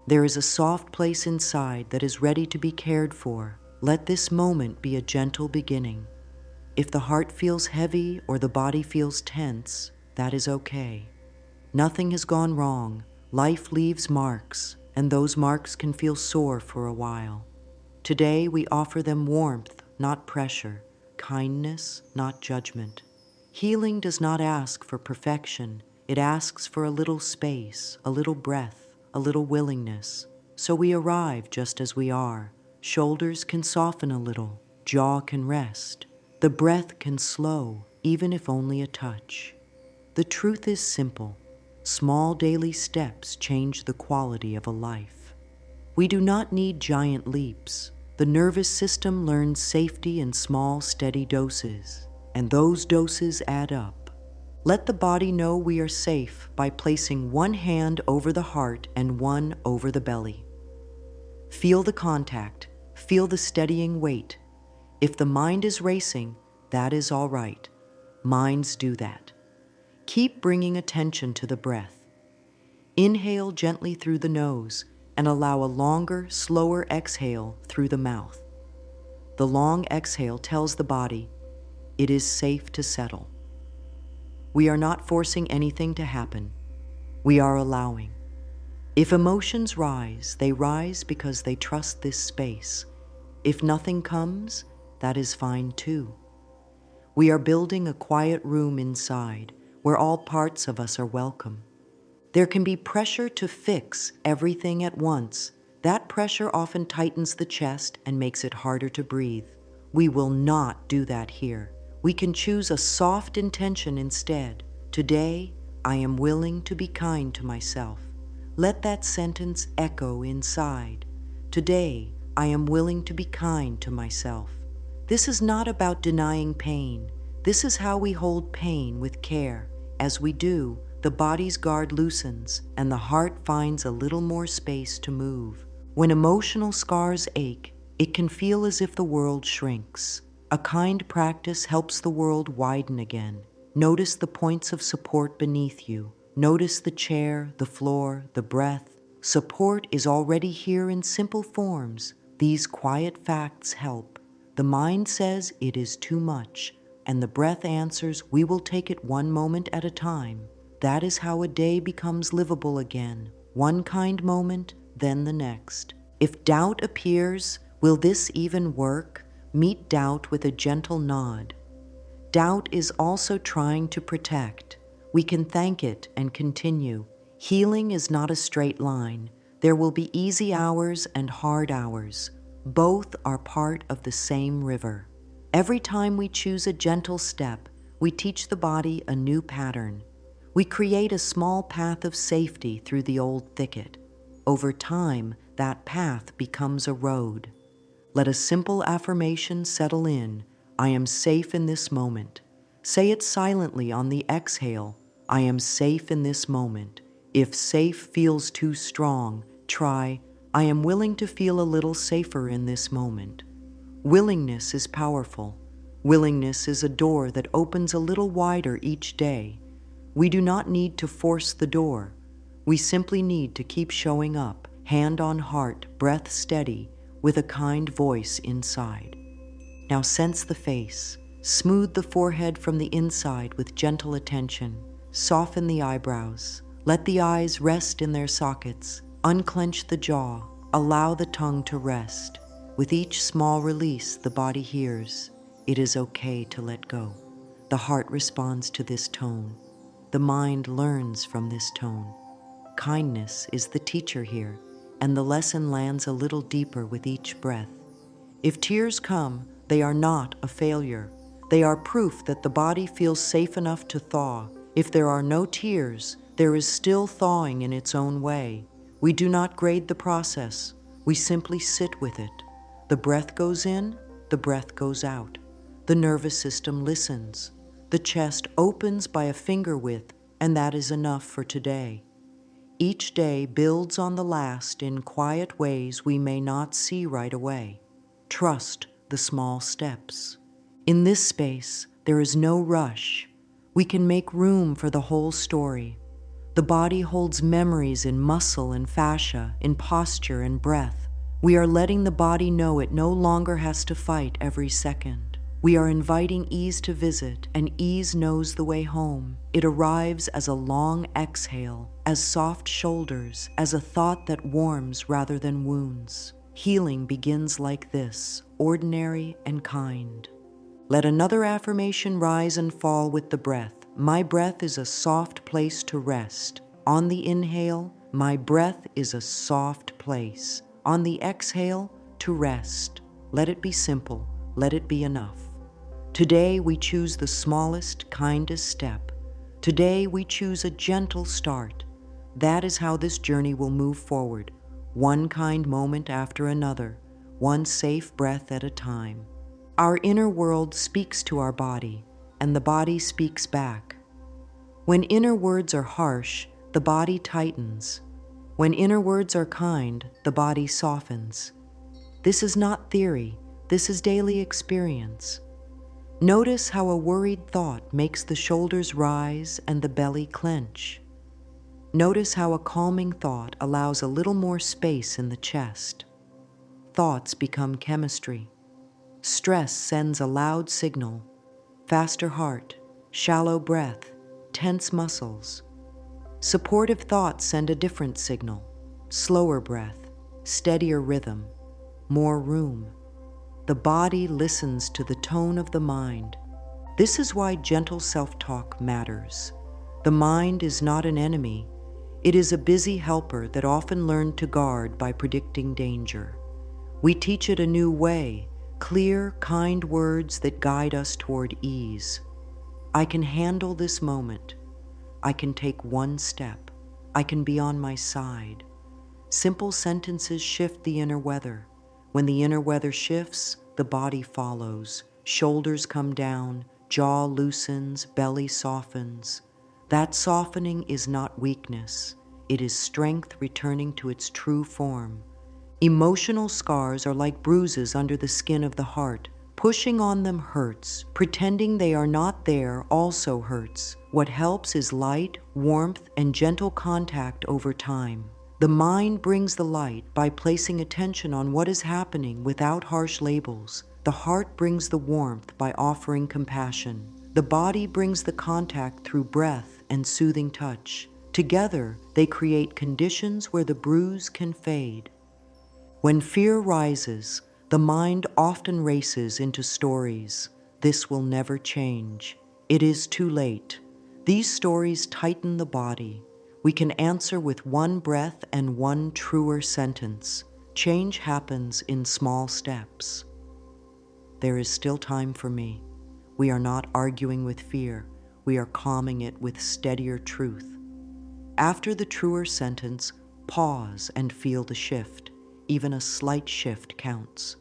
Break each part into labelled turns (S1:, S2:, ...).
S1: There is a soft place inside that is ready to be cared for. Let this moment be a gentle beginning. If the heart feels heavy or the body feels tense, that is okay. Nothing has gone wrong. Life leaves marks, and those marks can feel sore for a while. Today we offer them warmth, not pressure, kindness, not judgment. Healing does not ask for perfection. It asks for a little space, a little breath, a little willingness. So we arrive just as we are. Shoulders can soften a little, jaw can rest. The breath can slow, even if only a touch. The truth is simple. Small daily steps change the quality of a life. We do not need giant leaps. The nervous system learns safety in small, steady doses, and those doses add up. Let the body know we are safe by placing one hand over the heart and one over the belly. Feel the contact, feel the steadying weight. If the mind is racing, that is all right. Minds do that. Keep bringing attention to the breath. Inhale gently through the nose and allow a longer, slower exhale through the mouth. The long exhale tells the body, it is safe to settle. We are not forcing anything to happen. We are allowing. If emotions rise, they rise because they trust this space. If nothing comes, that is fine too. We are building a quiet room inside where all parts of us are welcome. There can be pressure to fix everything at once. That pressure often tightens the chest and makes it harder to breathe. We will not do that here. We can choose a soft intention instead. Today, I am willing to be kind to myself. Let that sentence echo inside. Today, I am willing to be kind to myself. This is not about denying pain. This is how we hold pain with care. As we do, the body's guard loosens and the heart finds a little more space to move. When emotional scars ache, it can feel as if the world shrinks. A kind practice helps the world widen again. Notice the points of support beneath you. Notice the chair, the floor, the breath. Support is already here in simple forms. These quiet facts help. The mind says it is too much, and the breath answers, we will take it one moment at a time. That is how a day becomes livable again. One kind moment, then the next. If doubt appears, will this even work? Meet doubt with a gentle nod. Doubt is also trying to protect. We can thank it and continue. Healing is not a straight line. There will be easy hours and hard hours. Both are part of the same river. Every time we choose a gentle step, we teach the body a new pattern. We create a small path of safety through the old thicket. Over time, that path becomes a road. Let a simple affirmation settle in. I am safe in this moment. Say it silently on the exhale. I am safe in this moment. If safe feels too strong, try, I am willing to feel a little safer in this moment. Willingness is powerful. Willingness is a door that opens a little wider each day. We do not need to force the door. We simply need to keep showing up, hand on heart, breath steady, with a kind voice inside. Now sense the face. Smooth the forehead from the inside with gentle attention. Soften the eyebrows. Let the eyes rest in their sockets. Unclench the jaw. Allow the tongue to rest. With each small release, the body hears, it is okay to let go. The heart responds to this tone. The mind learns from this tone. Kindness is the teacher here, and the lesson lands a little deeper with each breath. If tears come, they are not a failure. They are proof that the body feels safe enough to thaw. If there are no tears, there is still thawing in its own way. We do not grade the process. We simply sit with it. The breath goes in, the breath goes out. The nervous system listens. The chest opens by a finger width, and that is enough for today. Each day builds on the last in quiet ways we may not see right away. Trust the small steps. In this space, there is no rush. We can make room for the whole story. The body holds memories in muscle and fascia, in posture and breath. We are letting the body know it no longer has to fight every second. We are inviting ease to visit, and ease knows the way home. It arrives as a long exhale, as soft shoulders, as a thought that warms rather than wounds. Healing begins like this, ordinary and kind. Let another affirmation rise and fall with the breath. My breath is a soft place to rest. On the inhale, my breath is a soft place. On the exhale, to rest. Let it be simple. Let it be enough. Today we choose the smallest, kindest step. Today we choose a gentle start. That is how this journey will move forward, one kind moment after another, one safe breath at a time. Our inner world speaks to our body, and the body speaks back. When inner words are harsh, the body tightens. When inner words are kind, the body softens. This is not theory, this is daily experience. Notice how a worried thought makes the shoulders rise and the belly clench. Notice how a calming thought allows a little more space in the chest. Thoughts become chemistry. Stress sends a loud signal, faster heart, shallow breath, tense muscles. Supportive thoughts send a different signal, slower breath, steadier rhythm, more room. The body listens to the tone of the mind. This is why gentle self-talk matters. The mind is not an enemy. It is a busy helper that often learned to guard by predicting danger. We teach it a new way, clear, kind words that guide us toward ease. I can handle this moment. I can take one step. I can be on my side. Simple sentences shift the inner weather. When the inner weather shifts, the body follows. Shoulders come down, jaw loosens, belly softens. That softening is not weakness. It is strength returning to its true form. Emotional scars are like bruises under the skin of the heart. Pushing on them hurts. Pretending they are not there also hurts. What helps is light, warmth, and gentle contact over time. The mind brings the light by placing attention on what is happening without harsh labels. The heart brings the warmth by offering compassion. The body brings the contact through breath and soothing touch. Together, they create conditions where the bruise can fade. When fear rises, the mind often races into stories. This will never change. It is too late. These stories tighten the body. We can answer with one breath and one truer sentence. Change happens in small steps. There is still time for me. We are not arguing with fear. We are calming it with steadier truth. After the truer sentence, pause and feel the shift. Even a slight shift counts.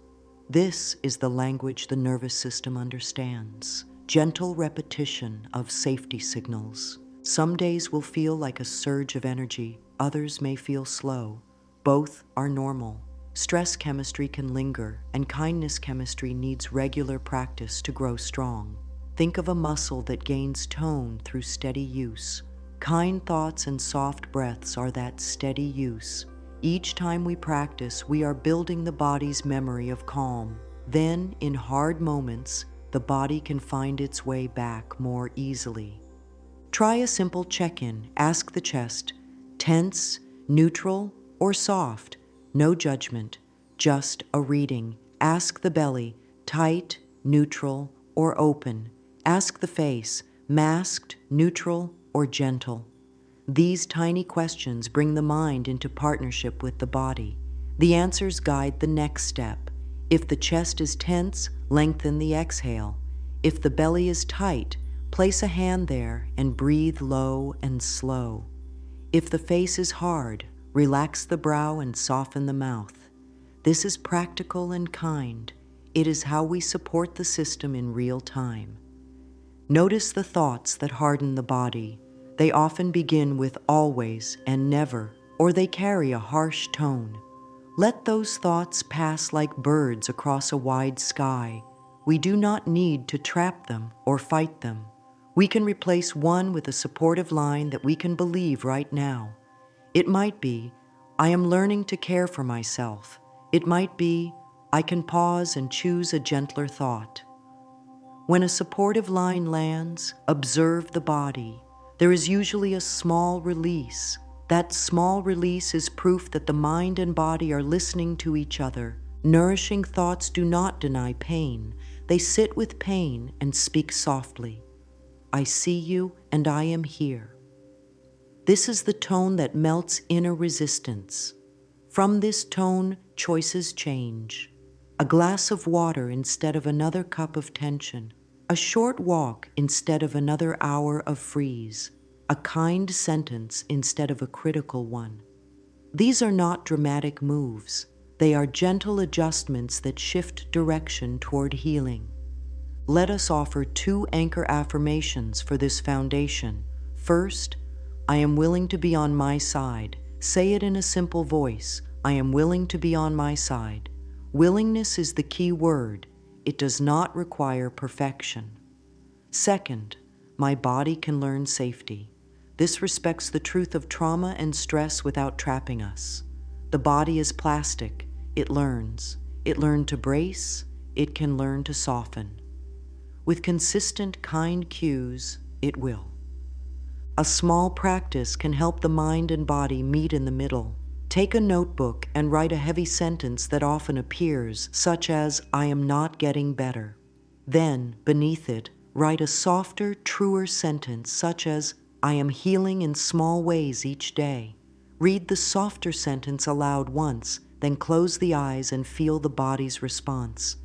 S1: This is the language the nervous system understands. Gentle repetition of safety signals. Some days will feel like a surge of energy. Others may feel slow. Both are normal. Stress chemistry can linger, and kindness chemistry needs regular practice to grow strong. Think of a muscle that gains tone through steady use. Kind thoughts and soft breaths are that steady use. Each time we practice, we are building the body's memory of calm. Then, in hard moments, the body can find its way back more easily. Try a simple check-in. Ask the chest, tense, neutral, or soft. No judgment, just a reading. Ask the belly, tight, neutral, or open. Ask the face, masked, neutral, or gentle. These tiny questions bring the mind into partnership with the body. The answers guide the next step. If the chest is tense, lengthen the exhale. If the belly is tight, place a hand there and breathe low and slow. If the face is hard, relax the brow and soften the mouth. This is practical and kind. It is how we support the system in real time. Notice the thoughts that harden the body. They often begin with always and never, or they carry a harsh tone. Let those thoughts pass like birds across a wide sky. We do not need to trap them or fight them. We can replace one with a supportive line that we can believe right now. It might be, I am learning to care for myself. It might be, I can pause and choose a gentler thought. When a supportive line lands, observe the body. There is usually a small release. That small release is proof that the mind and body are listening to each other. Nourishing thoughts do not deny pain. They sit with pain and speak softly. I see you and I am here. This is the tone that melts inner resistance. From this tone, choices change. A glass of water instead of another cup of tension. A short walk instead of another hour of freeze. A kind sentence instead of a critical one. These are not dramatic moves. They are gentle adjustments that shift direction toward healing. Let us offer 2 anchor affirmations for this foundation. First, I am willing to be on my side. Say it in a simple voice. I am willing to be on my side. Willingness is the key word. It does not require perfection. Second, my body can learn safety. This respects the truth of trauma and stress without trapping us. The body is plastic. It learns. It learned to brace. It can learn to soften. With consistent, kind cues, it will. A small practice can help the mind and body meet in the middle. Take a notebook and write a heavy sentence that often appears, such as, I am not getting better. Then, beneath it, write a softer, truer sentence such as, I am healing in small ways each day. Read the softer sentence aloud once, then close the eyes and feel the body's response.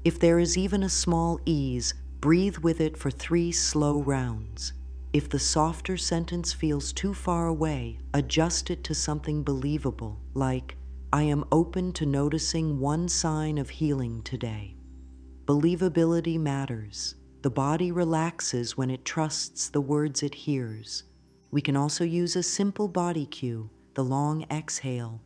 S1: If there is even a small ease, breathe with it for 3 slow rounds. If the softer sentence feels too far away, adjust it to something believable, like, I am open to noticing one sign of healing today. Believability matters. The body relaxes when it trusts the words it hears. We can also use a simple body cue, the long exhale.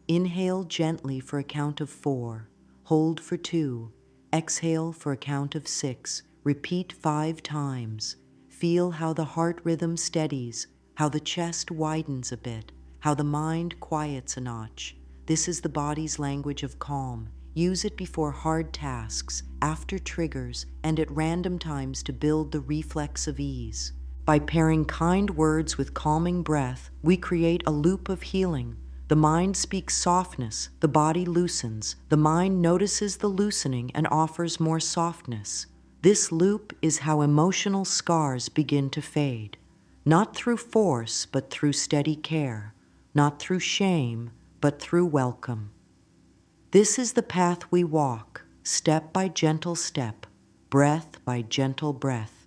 S1: Inhale gently for a count of 4. Hold for 2. Exhale for a count of 6. Repeat 5 times. Feel how the heart rhythm steadies, how the chest widens a bit, how the mind quiets a notch. This is the body's language of calm. Use it before hard tasks, after triggers, and at random times to build the reflex of ease. By pairing kind words with calming breath, we create a loop of healing. The mind speaks softness, the body loosens. The mind notices the loosening and offers more softness. This loop is how emotional scars begin to fade. Not through force, but through steady care. Not through shame, but through welcome. This is the path we walk, step by gentle step, breath by gentle breath.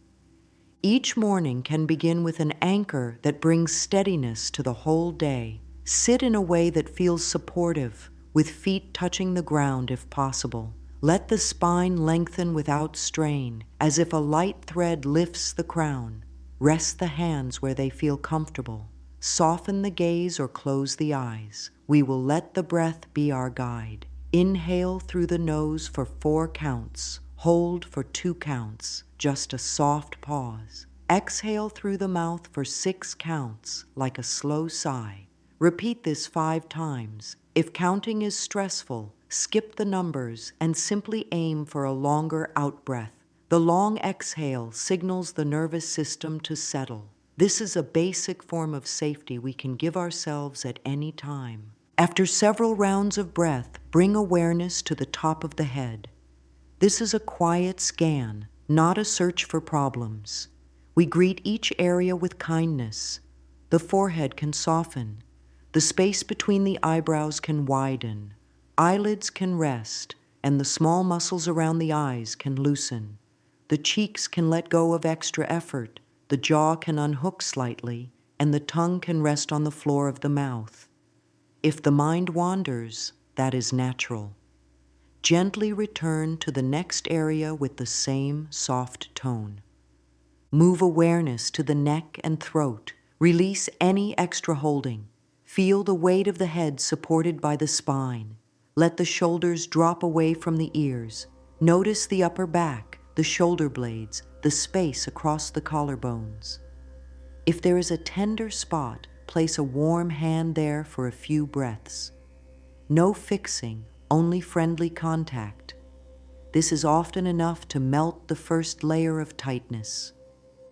S1: Each morning can begin with an anchor that brings steadiness to the whole day. Sit in a way that feels supportive, with feet touching the ground if possible. Let the spine lengthen without strain, as if a light thread lifts the crown. Rest the hands where they feel comfortable. Soften the gaze or close the eyes. We will let the breath be our guide. Inhale through the nose for 4 counts. Hold for 2 counts, just a soft pause. Exhale through the mouth for 6 counts, like a slow sigh. Repeat this 5 times. If counting is stressful, skip the numbers and simply aim for a longer out-breath. The long exhale signals the nervous system to settle. This is a basic form of safety we can give ourselves at any time. After several rounds of breath, bring awareness to the top of the head. This is a quiet scan, not a search for problems. We greet each area with kindness. The forehead can soften. The space between the eyebrows can widen. Eyelids can rest, and the small muscles around the eyes can loosen. The cheeks can let go of extra effort. The jaw can unhook slightly, and the tongue can rest on the floor of the mouth. If the mind wanders, that is natural. Gently return to the next area with the same soft tone. Move awareness to the neck and throat. Release any extra holding. Feel the weight of the head supported by the spine. Let the shoulders drop away from the ears. Notice the upper back, the the shoulder blades, the space across the collarbones. If there is a tender spot, place a warm hand there for a few breaths. No fixing, only friendly contact. This is often enough to melt the first layer of tightness.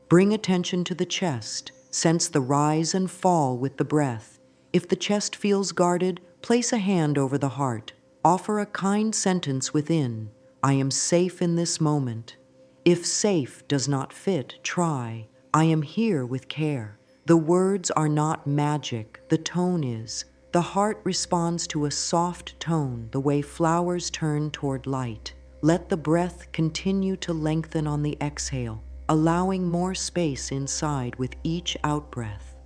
S1: Bring attention to the chest. Sense the rise and fall with the breath. If the chest feels guarded, place a hand over the heart. Offer a kind sentence within. I am safe in this moment. If safe does not fit, try. I am here with care. The words are not magic, the tone is. The heart responds to a soft tone, the way flowers turn toward light. Let the breath continue to lengthen on the exhale, allowing more space inside with each out-breath.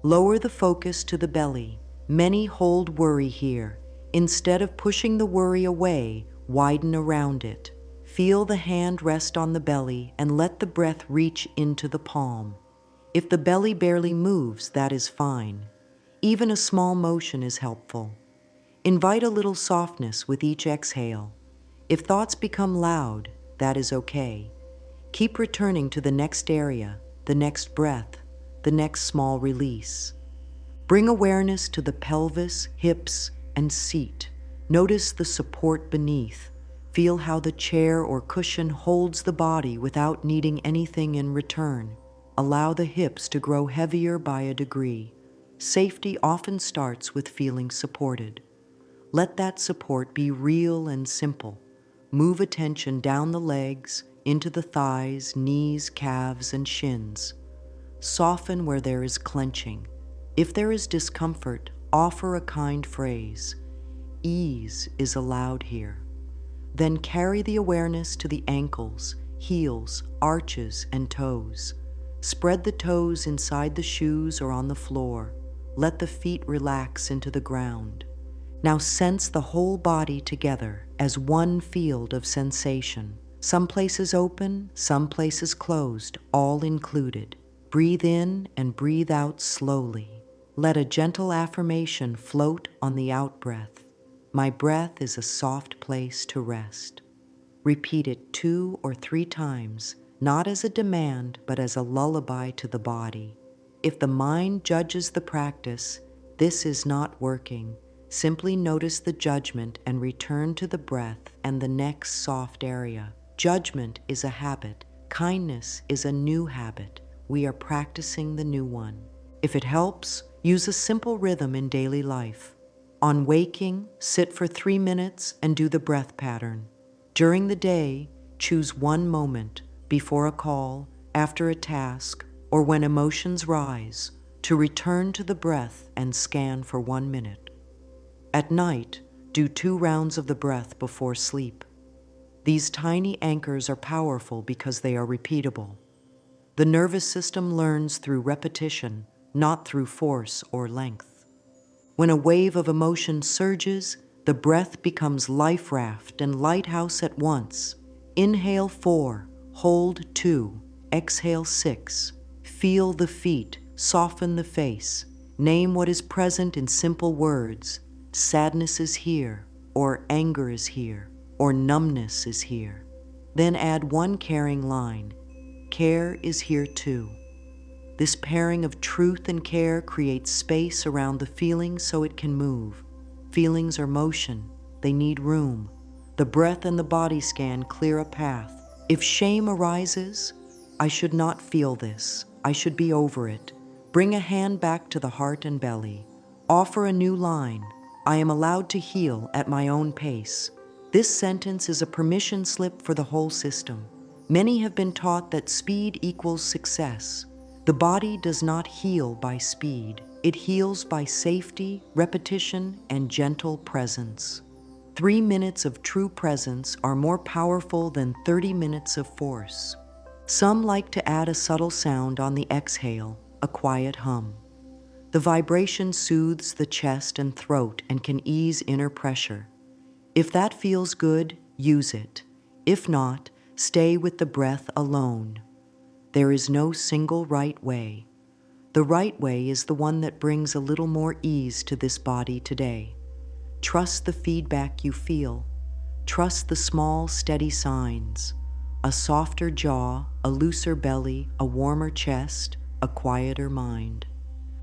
S1: Lower the focus to the belly. Many hold worry here. Instead of pushing the worry away, widen around it. Feel the hand rest on the belly and let the breath reach into the palm. If the belly barely moves, that is fine. Even a small motion is helpful. Invite a little softness with each exhale. If thoughts become loud, that is okay. Keep returning to the next area, the next breath, the next small release. Bring awareness to the pelvis, hips, and seat. Notice the support beneath. Feel how the chair or cushion holds the body without needing anything in return. Allow the hips to grow heavier by a degree. Safety often starts with feeling supported. Let that support be real and simple. Move attention down the legs, into the thighs, knees, calves, and shins. Soften where there is clenching. If there is discomfort, offer a kind phrase. Ease is allowed here. Then carry the awareness to the ankles, heels, arches, and toes. Spread the toes inside the shoes or on the floor. Let the feet relax into the ground. Now sense the whole body together as one field of sensation. Some places open, some places closed, all included. Breathe in and breathe out slowly. Let a gentle affirmation float on the out-breath. My breath is a soft place to rest. Repeat it 2 or 3 times, not as a demand, but as a lullaby to the body. If the mind judges the practice, this is not working. Simply notice the judgment and return to the breath and the next soft area. Judgment is a habit. Kindness is a new habit. We are practicing the new one. If it helps, use a simple rhythm in daily life. On waking, sit for 3 minutes and do the breath pattern. During the day, choose one moment, before a call, after a task, or when emotions rise, to return to the breath and scan for 1 minute. At night, do 2 rounds of the breath before sleep. These tiny anchors are powerful because they are repeatable. The nervous system learns through repetition, not through force or length. When a wave of emotion surges, the breath becomes life raft and lighthouse at once. Inhale 4, hold 2, exhale 6. Feel the feet, soften the face. Name what is present in simple words. Sadness is here, or anger is here, or numbness is here. Then add one caring line. Care is here too. This pairing of truth and care creates space around the feeling so it can move. Feelings are motion. They need room. The breath and the body scan clear a path. If shame arises, I should not feel this. I should be over it. Bring a hand back to the heart and belly. Offer a new line. I am allowed to heal at my own pace. This sentence is a permission slip for the whole system. Many have been taught that speed equals success. The body does not heal by speed. It heals by safety, repetition, and gentle presence. 3 minutes of true presence are more powerful than 30 minutes of force. Some like to add a subtle sound on the exhale, a quiet hum. The vibration soothes the chest and throat and can ease inner pressure. If that feels good, use it. If not, stay with the breath alone. There is no single right way. The right way is the one that brings a little more ease to this body today. Trust the feedback you feel. Trust the small, steady signs. a softer jaw, a looser belly, a warmer chest, a quieter mind.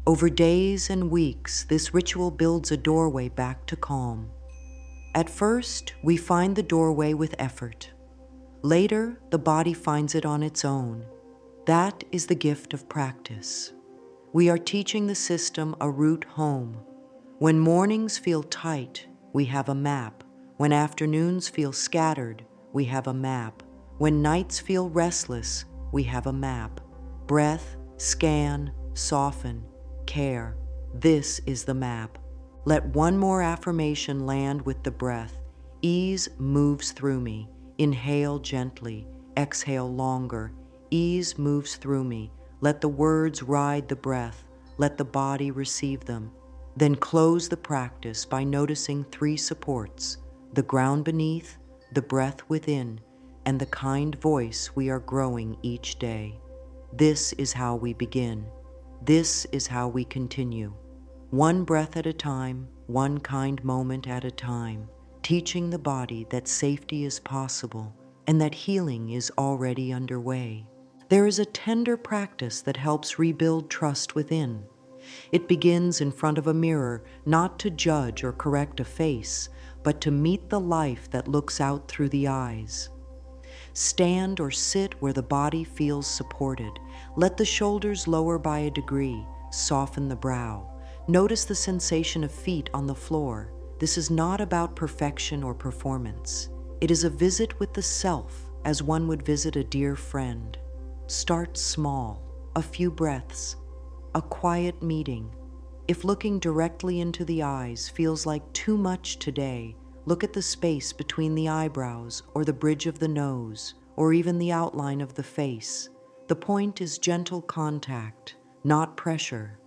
S1: Over days and weeks, this ritual builds a doorway back to calm. At first, we find the doorway with effort. Later, the body finds it on its own. That is the gift of practice. We are teaching the system a route home. When mornings feel tight, we have a map. When afternoons feel scattered, we have a map. When nights feel restless, we have a map. Breath, scan, soften, care. This is the map. Let one more affirmation land with the breath. Ease moves through me. Inhale gently. Exhale longer. Ease moves through me. Let the words ride the breath. Let the body receive them. Then close the practice by noticing 3 supports: the ground beneath, the breath within, and the kind voice we are growing each day. This is how we begin. This is how we continue. One breath at a time, one kind moment at a time, teaching the body that safety is possible and that healing is already underway. There is a tender practice that helps rebuild trust within. It begins in front of a mirror, not to judge or correct a face, but to meet the life that looks out through the eyes. Stand or sit where the body feels supported. Let the shoulders lower by a degree. Soften the brow. Notice the sensation of feet on the floor. This is not about perfection or performance. It is a visit with the self, as one would visit a dear friend. Start small, a few breaths, a quiet meeting. If looking directly into the eyes feels like too much today, look at the space between the eyebrows or the bridge of the nose or even the outline of the face. The point is gentle contact, not pressure.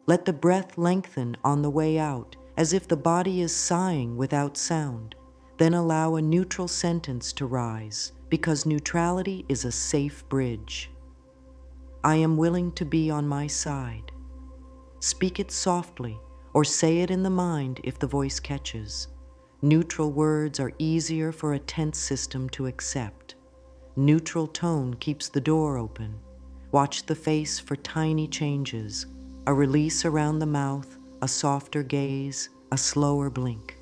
S1: Let the breath lengthen on the way out, as if the body is sighing without sound. Then allow a neutral sentence to rise, because neutrality is a safe bridge. I am willing to be on my side. Speak it softly, or say it in the mind if the voice catches. Neutral words are easier for a tense system to accept. Neutral tone keeps the door open. Watch the face for tiny changes, a release around the mouth, a softer gaze, a slower blink.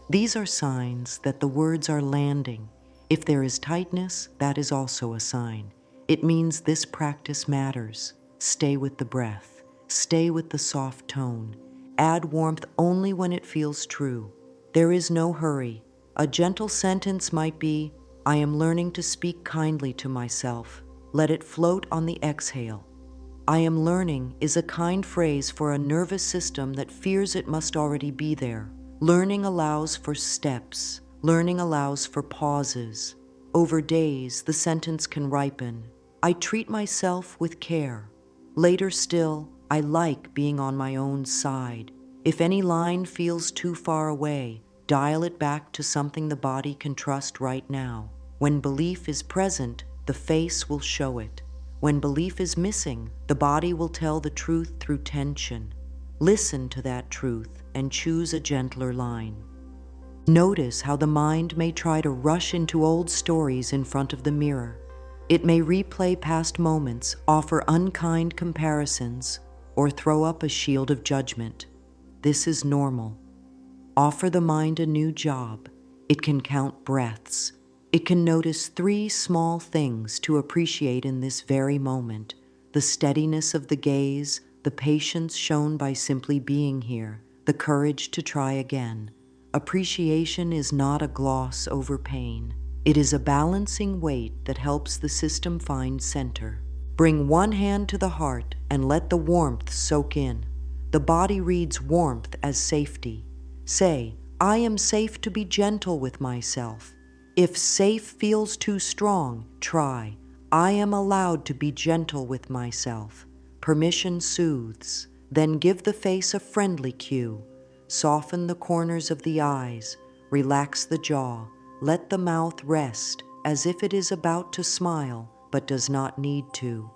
S1: These are signs that the words are landing. If there is tightness, that is also a sign. It means this practice matters. Stay with the breath. Stay with the soft tone. Add warmth only when it feels true. There is no hurry. A gentle sentence might be, I am learning to speak kindly to myself. Let it float on the exhale. I am learning is a kind phrase for a nervous system that fears it must already be there. Learning allows for steps. Learning allows for pauses. Over days, the sentence can ripen. I treat myself with care. Later still, I like being on my own side. If any line feels too far away, dial it back to something the body can trust right now. When belief is present, the face will show it. When belief is missing, the body will tell the truth through tension. Listen to that truth and choose a gentler line. Notice how the mind may try to rush into old stories in front of the mirror. It may replay past moments, offer unkind comparisons, or throw up a shield of judgment. This is normal. Offer the mind a new job. It can count breaths. It can notice 3 small things to appreciate in this very moment: the steadiness of the gaze, the patience shown by simply being here, the courage to try again. Appreciation is not a gloss over pain. It is a balancing weight that helps the system find center. Bring one hand to the heart and let the warmth soak in. The body reads warmth as safety. Say, I am safe to be gentle with myself. If safe feels too strong, try, I am allowed to be gentle with myself. Permission soothes. Then give the face a friendly cue. Soften the corners of the eyes. Relax the jaw. Let the mouth rest as if it is about to smile, but does not need to.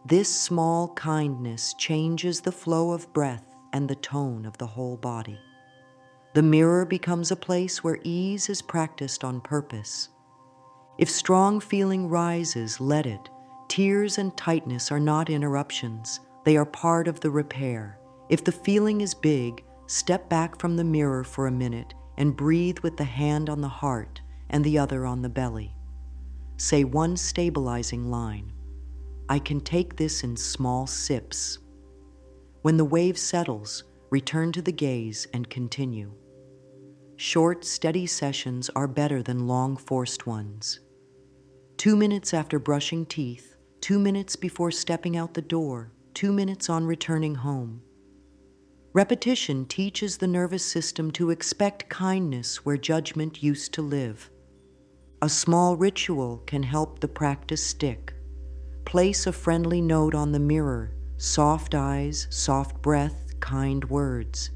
S1: This small kindness changes the flow of breath and the tone of the whole body. The mirror becomes a place where ease is practiced on purpose. If strong feeling rises, let it. Tears and tightness are not interruptions. They are part of the repair. If the feeling is big, step back from the mirror for a minute and breathe with the hand on the heart and the other on the belly. Say one stabilizing line. I can take this in small sips. When the wave settles, return to the gaze and continue. Short, steady sessions are better than long, forced ones. 2 minutes after brushing teeth, 2 minutes before stepping out the door, 2 minutes on returning home. Repetition teaches the nervous system to expect kindness where judgment used to live. A small ritual can help the practice stick. Place a friendly note on the mirror, soft eyes, soft breath, kind words.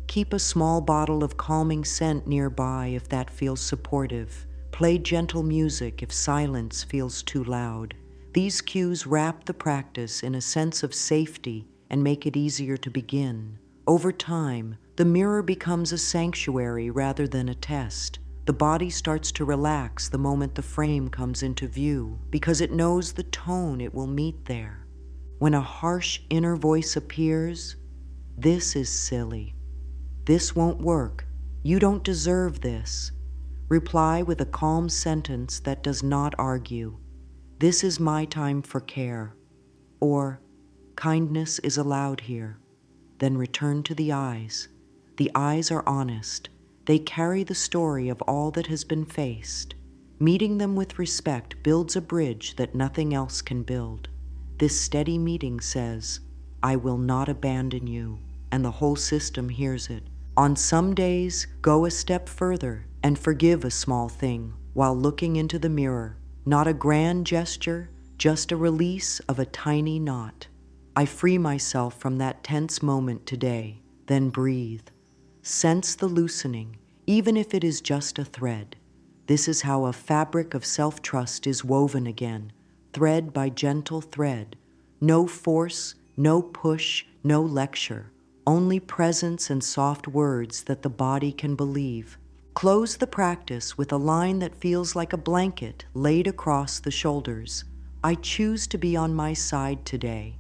S1: Keep a small bottle of calming scent nearby if that feels supportive. Play gentle music if silence feels too loud. These cues wrap the practice in a sense of safety and make it easier to begin. Over time, the mirror becomes a sanctuary rather than a test. The body starts to relax the moment the frame comes into view because it knows the tone it will meet there. When a harsh inner voice appears, "This is silly. This won't work. You don't deserve this." Reply with a calm sentence that does not argue. "This is my time for care." Or, "Kindness is allowed here." Then return to the eyes. The eyes are honest. They carry the story of all that has been faced. Meeting them with respect builds a bridge that nothing else can build. This steady meeting says, "I will not abandon you," and the whole system hears it. On some days, go a step further and forgive a small thing while looking into the mirror. Not a grand gesture, just a release of a tiny knot. I free myself from that tense moment today, then breathe. Sense the loosening, even if it is just a thread. This is how a fabric of self-trust is woven again, thread by gentle thread. No force, no push, no lecture. Only presence and soft words that the body can believe. Close the practice with a line that feels like a blanket laid across the shoulders. I choose to be on my side today.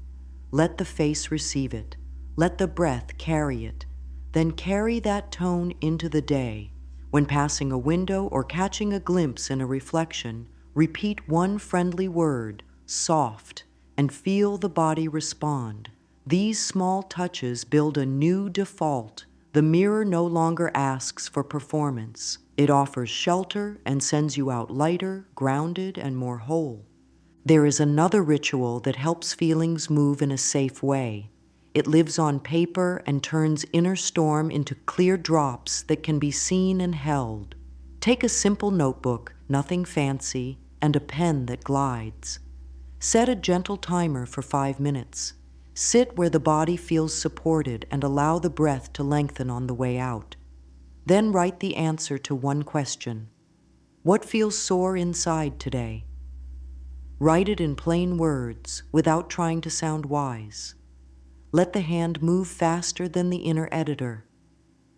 S1: Let the face receive it. Let the breath carry it. Then carry that tone into the day. When passing a window or catching a glimpse in a reflection, repeat one friendly word, soft, and feel the body respond. These small touches build a new default. The mirror no longer asks for performance. It offers shelter and sends you out lighter, grounded, and more whole. There is another ritual that helps feelings move in a safe way. It lives on paper and turns inner storm into clear drops that can be seen and held. Take a simple notebook, nothing fancy, and a pen that glides. Set a gentle timer for 5 minutes. Sit where the body feels supported and allow the breath to lengthen on the way out. Then write the answer to one question. What feels sore inside today? Write it in plain words without trying to sound wise. Let the hand move faster than the inner editor.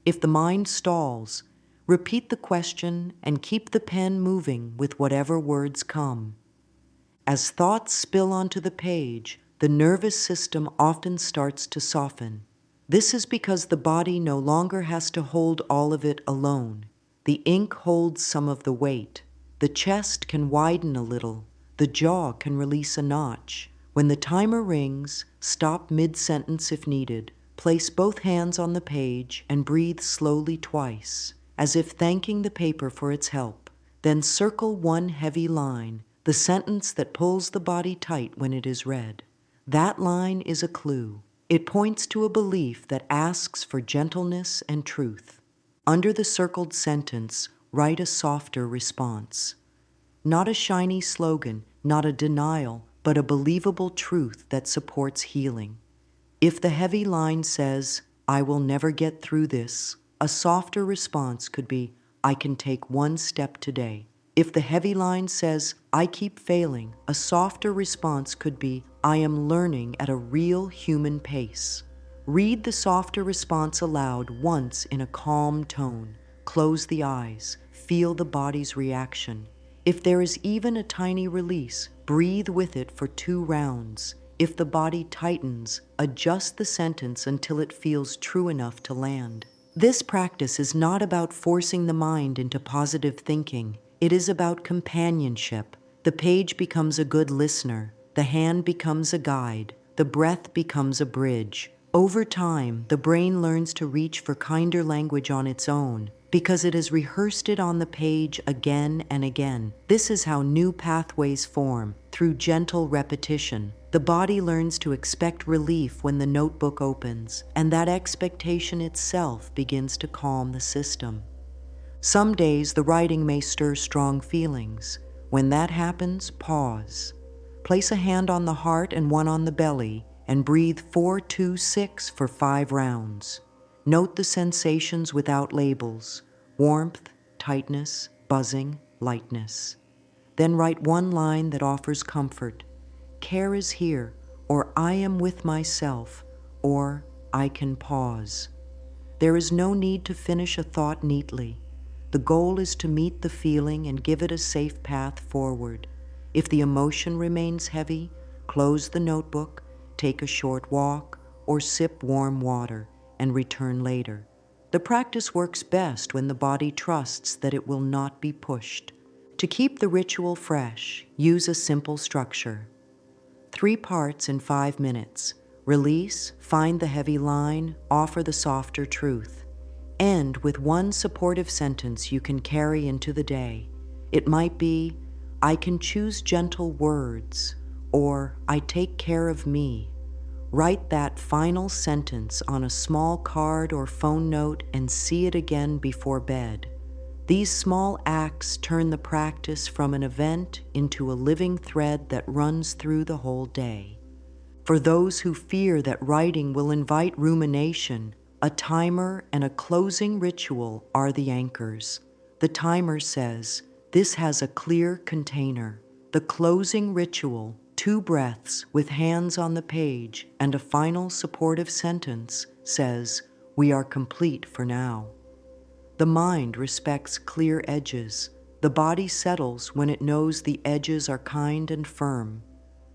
S1: If the mind stalls, repeat the question and keep the pen moving with whatever words come. As thoughts spill onto the page, the nervous system often starts to soften. This is because the body no longer has to hold all of it alone. The ink holds some of the weight. The chest can widen a little. The jaw can release a notch. When the timer rings, stop mid-sentence if needed. Place both hands on the page and breathe slowly twice, as if thanking the paper for its help. Then circle one heavy line, the sentence that pulls the body tight when it is read. That line is a clue. It points to a belief that asks for gentleness and truth. Under the circled sentence, write a softer response. Not a shiny slogan, not a denial, but a believable truth that supports healing. If the heavy line says, "I will never get through this," a softer response could be, "I can take one step today." If the heavy line says, "I keep failing," a softer response could be, "I am learning at a real human pace." Read the softer response aloud once in a calm tone. Close the eyes. Feel the body's reaction. If there is even a tiny release, breathe with it for 2 rounds. If the body tightens, adjust the sentence until it feels true enough to land. This practice is not about forcing the mind into positive thinking. It is about companionship. The page becomes a good listener. The hand becomes a guide. The breath becomes a bridge. Over time, the brain learns to reach for kinder language on its own because it has rehearsed it on the page again and again. This is how new pathways form, through gentle repetition. The body learns to expect relief when the notebook opens, and that expectation itself begins to calm the system. Some days the writing may stir strong feelings. When that happens, pause. Place a hand on the heart and one on the belly, and breathe 4-2-6 for 5 rounds. Note the sensations without labels: warmth, tightness, buzzing, lightness. Then write one line that offers comfort. Care is here, or I am with myself, or I can pause. There is no need to finish a thought neatly. The goal is to meet the feeling and give it a safe path forward. If the emotion remains heavy, close the notebook, take a short walk, or sip warm water and return later. The practice works best when the body trusts that it will not be pushed. To keep the ritual fresh, use a simple structure. 3 parts in 5 minutes. Release, find the heavy line, offer the softer truth. End with one supportive sentence you can carry into the day. It might be, I can choose gentle words, or I take care of me. Write that final sentence on a small card or phone note and see it again before bed. These small acts turn the practice from an event into a living thread that runs through the whole day. For those who fear that writing will invite rumination, a timer and a closing ritual are the anchors. The timer says, this has a clear container. The closing ritual, 2 breaths with hands on the page and a final supportive sentence, says, we are complete for now. The mind respects clear edges. The body settles when it knows the edges are kind and firm.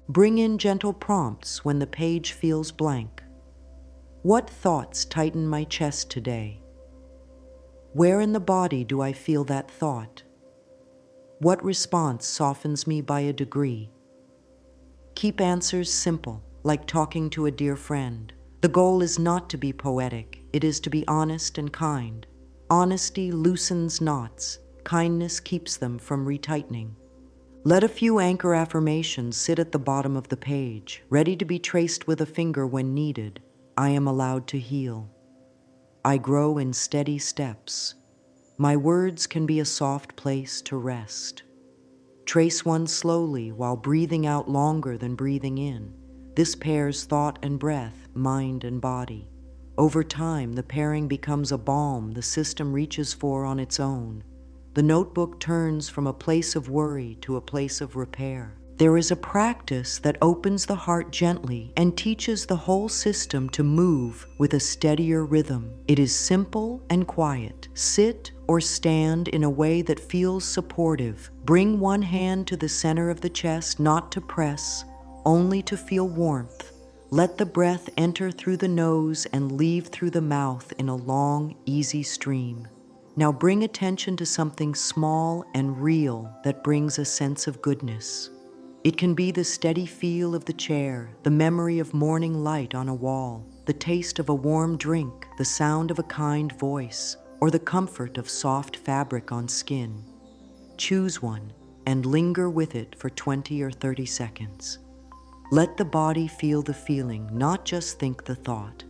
S1: Bring in gentle prompts when the page feels blank. What thoughts tighten my chest today? Where in the body do I feel that thought? What response softens me by a degree? Keep answers simple, like talking to a dear friend. The goal is not to be poetic. It is to be honest and kind. Honesty loosens knots. Kindness keeps them from retightening. Let a few anchor affirmations sit at the bottom of the page, ready to be traced with a finger when needed. I am allowed to heal. I grow in steady steps. My words can be a soft place to rest. Trace one slowly while breathing out longer than breathing in. This pairs thought and breath, mind and body. Over time, the pairing becomes a balm the system reaches for on its own. The notebook turns from a place of worry to a place of repair. There is a practice that opens the heart gently and teaches the whole system to move with a steadier rhythm. It is simple and quiet. Sit or stand in a way that feels supportive. Bring one hand to the center of the chest, not to press, only to feel warmth. Let the breath enter through the nose and leave through the mouth in a long, easy stream. Now bring attention to something small and real that brings a sense of goodness. It can be the steady feel of the chair, the memory of morning light on a wall, the taste of a warm drink, the sound of a kind voice, or the comfort of soft fabric on skin. Choose one and linger with it for 20 or 30 seconds. Let the body feel the feeling, not just think the thought.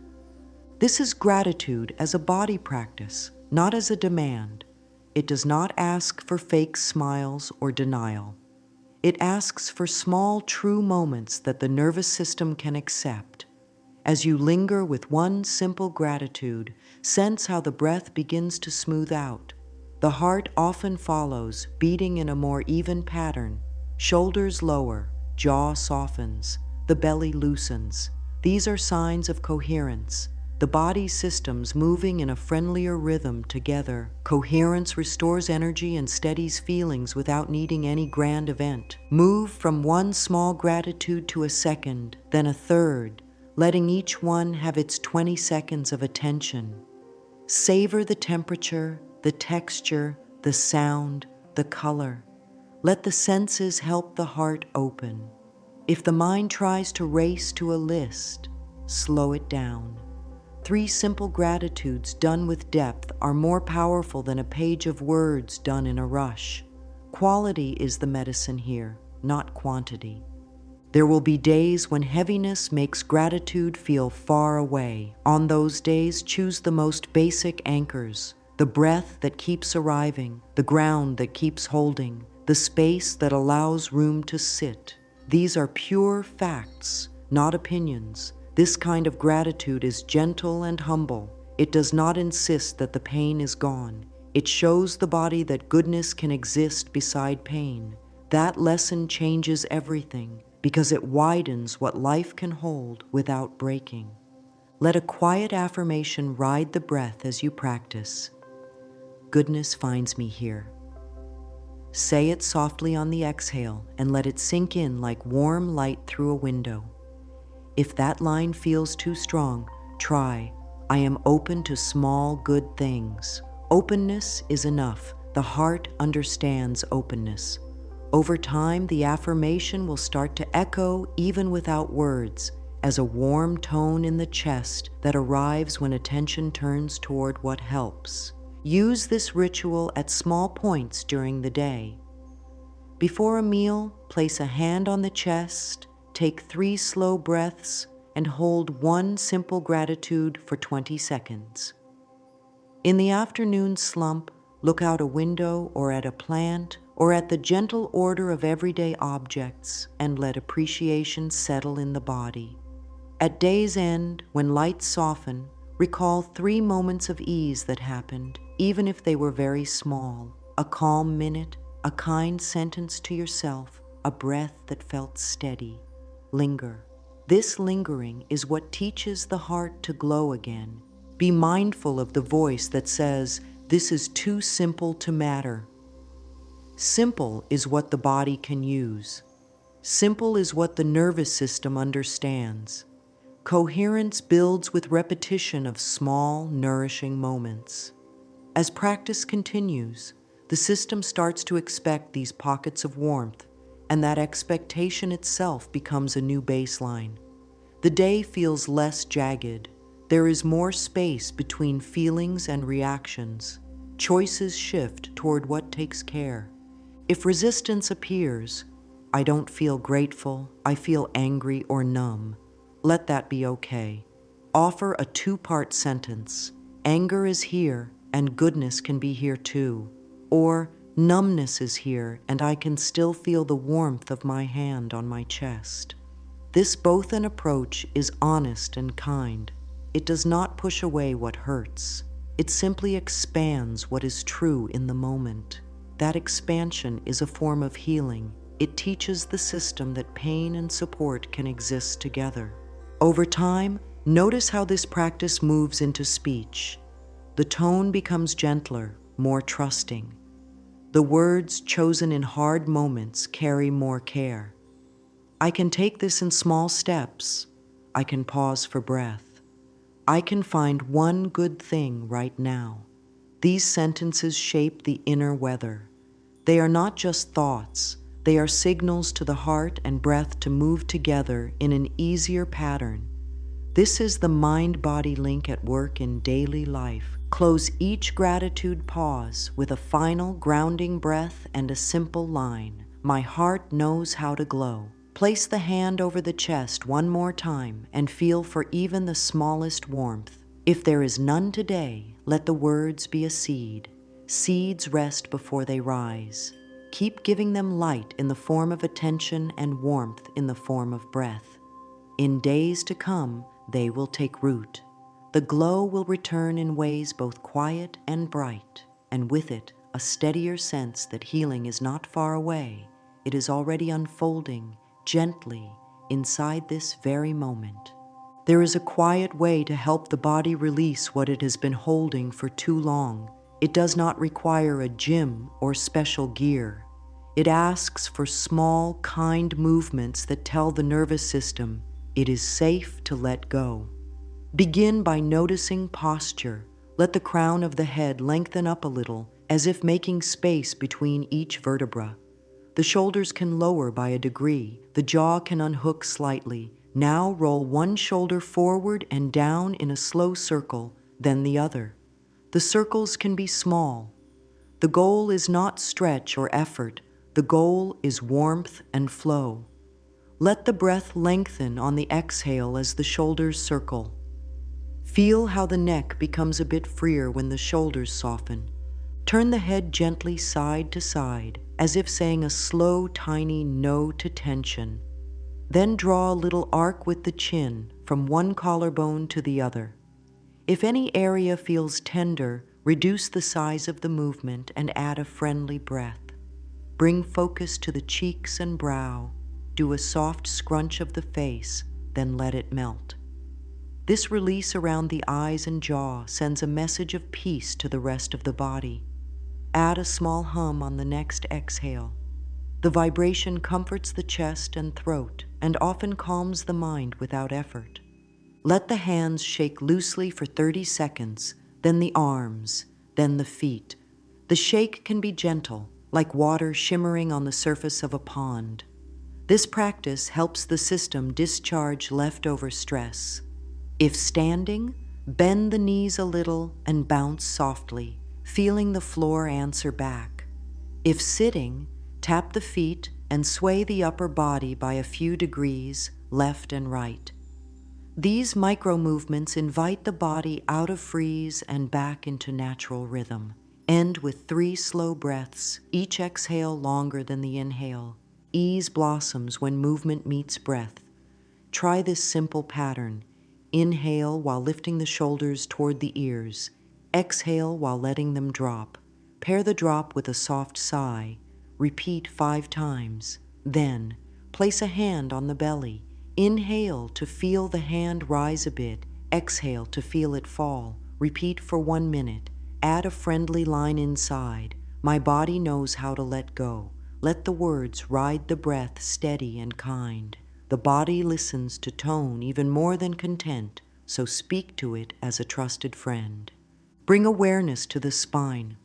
S1: This is gratitude as a body practice, not as a demand. It does not ask for fake smiles or denial. It asks for small, true moments that the nervous system can accept. As you linger with one simple gratitude, sense how the breath begins to smooth out. The heart often follows, beating in a more even pattern. Shoulders lower, jaw softens, the belly loosens. These are signs of coherence. the body's systems moving in a friendlier rhythm together. Coherence restores energy and steadies feelings without needing any grand event. Move from one small gratitude to a second, then a third, letting each one have its 20 seconds of attention. Savor the temperature, the texture, the sound, the color. Let the senses help the heart open. If the mind tries to race to a list, slow it down. 3 simple gratitudes done with depth are more powerful than a page of words done in a rush. Quality is the medicine here, not quantity. There will be days when heaviness makes gratitude feel far away. On those days, choose the most basic anchors, the breath that keeps arriving, the ground that keeps holding, the space that allows room to sit. These are pure facts, not opinions. This kind of gratitude is gentle and humble. It does not insist that the pain is gone. It shows the body that goodness can exist beside pain. That lesson changes everything because it widens what life can hold without breaking. Let a quiet affirmation ride the breath as you practice. Goodness finds me here. Say it softly on the exhale and let it sink in like warm light through a window. If that line feels too strong, try, I am open to small good things. Openness is enough. The heart understands openness. Over time, the affirmation will start to echo even without words, as a warm tone in the chest that arrives when attention turns toward what helps. Use this ritual at small points during the day. Before a meal, place a hand on the chest, take 3 slow breaths, and hold 1 simple gratitude for 20 seconds. In the afternoon slump, look out a window or at a plant or at the gentle order of everyday objects and let appreciation settle in the body. At day's end, when lights soften, recall 3 moments of ease that happened, even if they were very small. A calm minute, a kind sentence to yourself, a breath that felt steady. Linger. This lingering is what teaches the heart to glow again. Be mindful of the voice that says, "This is too simple to matter." Simple is what the body can use. Simple is what the nervous system understands. Coherence builds with repetition of small, nourishing moments. As practice continues, the system starts to expect these pockets of warmth, and that expectation itself becomes a new baseline. The day feels less jagged. There is more space between feelings and reactions. Choices shift toward what takes care. If resistance appears, I don't feel grateful, I feel angry or numb, let that be okay. Offer a 2-part sentence. Anger is here and goodness can be here too. Or numbness is here and I can still feel the warmth of my hand on my chest. This both-and approach is honest and kind. It does not push away what hurts. It simply expands what is true in the moment. That expansion is a form of healing. It teaches the system that pain and support can exist together. Over time, notice how this practice moves into speech. The tone becomes gentler, more trusting. The words chosen in hard moments carry more care. I can take this in small steps. I can pause for breath. I can find one good thing right now. These sentences shape the inner weather. They are not just thoughts. They are signals to the heart and breath to move together in an easier pattern. This is the mind-body link at work in daily life. Close each gratitude pause with a final grounding breath and a simple line. My heart knows how to glow. Place the hand over the chest one more time and feel for even the smallest warmth. If there is none today, let the words be a seed. Seeds rest before they rise. Keep giving them light in the form of attention and warmth in the form of breath. In days to come, they will take root. The glow will return in ways both quiet and bright, and with it, a steadier sense that healing is not far away. It is already unfolding, gently, inside this very moment. There is a quiet way to help the body release what it has been holding for too long. It does not require a gym or special gear. It asks for small, kind movements that tell the nervous system it is safe to let go. Begin by noticing posture. Let the crown of the head lengthen up a little, as if making space between each vertebra. The shoulders can lower by a degree. The jaw can unhook slightly. Now roll one shoulder forward and down in a slow circle, then the other. The circles can be small. The goal is not stretch or effort. The goal is warmth and flow. Let the breath lengthen on the exhale as the shoulders circle. Feel how the neck becomes a bit freer when the shoulders soften. Turn the head gently side to side, as if saying a slow, tiny no to tension. Then draw a little arc with the chin from one collarbone to the other. If any area feels tender, reduce the size of the movement and add a friendly breath. Bring focus to the cheeks and brow. Do a soft scrunch of the face, then let it melt. This release around the eyes and jaw sends a message of peace to the rest of the body. Add a small hum on the next exhale. The vibration comforts the chest and throat and often calms the mind without effort. Let the hands shake loosely for 30 seconds, then the arms, then the feet. The shake can be gentle, like water shimmering on the surface of a pond. This practice helps the system discharge leftover stress. If standing, bend the knees a little and bounce softly, feeling the floor answer back. If sitting, tap the feet and sway the upper body by a few degrees, left and right. These micro movements invite the body out of freeze and back into natural rhythm. End with 3 slow breaths, each exhale longer than the inhale. Ease blossoms when movement meets breath. Try this simple pattern. Inhale while lifting the shoulders toward the ears. Exhale while letting them drop. Pair the drop with a soft sigh. Repeat 5 times. Then, place a hand on the belly. Inhale to feel the hand rise a bit. Exhale to feel it fall. Repeat for 1 minute. Add a friendly line inside. My body knows how to let go. Let the words ride the breath steady and kind. The body listens to tone even more than content, so speak to it as a trusted friend. Bring awareness to the spine.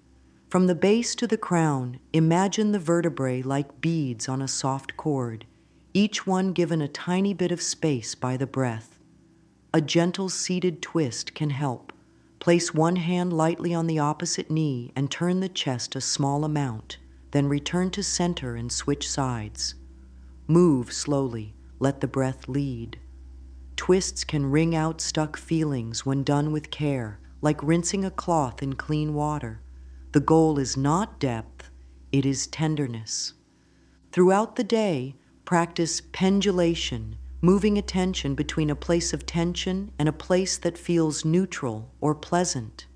S1: From the base to the crown, imagine the vertebrae like beads on a soft cord, each one given a tiny bit of space by the breath. A gentle seated twist can help. Place one hand lightly on the opposite knee and turn the chest a small amount, then return to center and switch sides. Move slowly. Let the breath lead. Twists can wring out stuck feelings when done with care, like rinsing a cloth in clean water. The goal is not depth, it is tenderness. Throughout the day, practice pendulation, moving attention between a place of tension and a place that feels neutral or pleasant.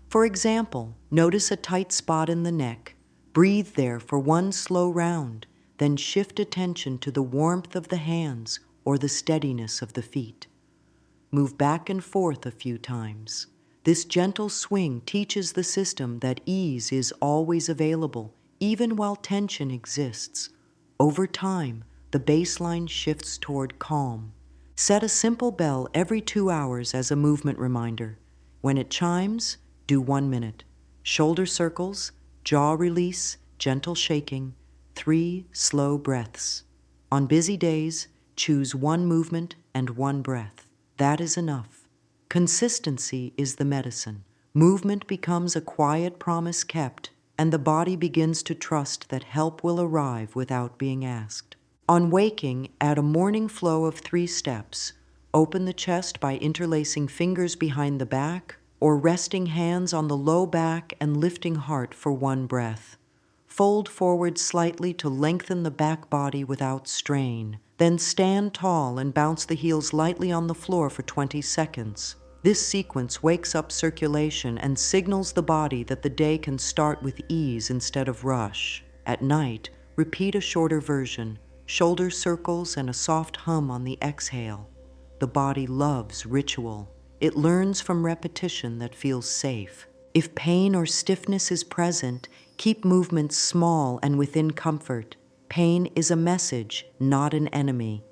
S1: For example, notice a tight spot in the neck. Breathe there for 1 slow round. Then shift attention to the warmth of the hands or the steadiness of the feet. Move back and forth a few times. This gentle swing teaches the system that ease is always available, even while tension exists. Over time, the baseline shifts toward calm. Set a simple bell every 2 hours as a movement reminder. When it chimes, do 1 minute. Shoulder circles, jaw release, gentle shaking, 3 slow breaths. On busy days, choose 1 movement and 1 breath. That is enough. Consistency is the medicine. Movement becomes a quiet promise kept, and the body begins to trust that help will arrive without being asked. On waking, add a morning flow of 3 steps. Open the chest by interlacing fingers behind the back, or resting hands on the low back and lifting heart for 1 breath. Fold forward slightly to lengthen the back body without strain. Then stand tall and bounce the heels lightly on the floor for 20 seconds. This sequence wakes up circulation and signals the body that the day can start with ease instead of rush. At night, repeat a shorter version, shoulder circles and a soft hum on the exhale. The body loves ritual. It learns from repetition that feels safe. If pain or stiffness is present, keep movements small and within comfort. Pain is a message, not an enemy.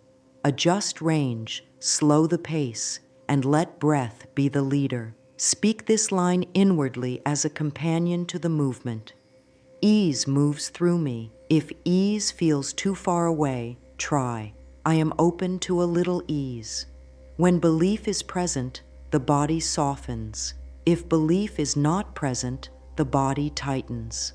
S1: Adjust range, slow the pace, and let breath be the leader. Speak this line inwardly as a companion to the movement. Ease moves through me. If ease feels too far away, try. I am open to a little ease. When belief is present, the body softens. If belief is not present, the body tightens.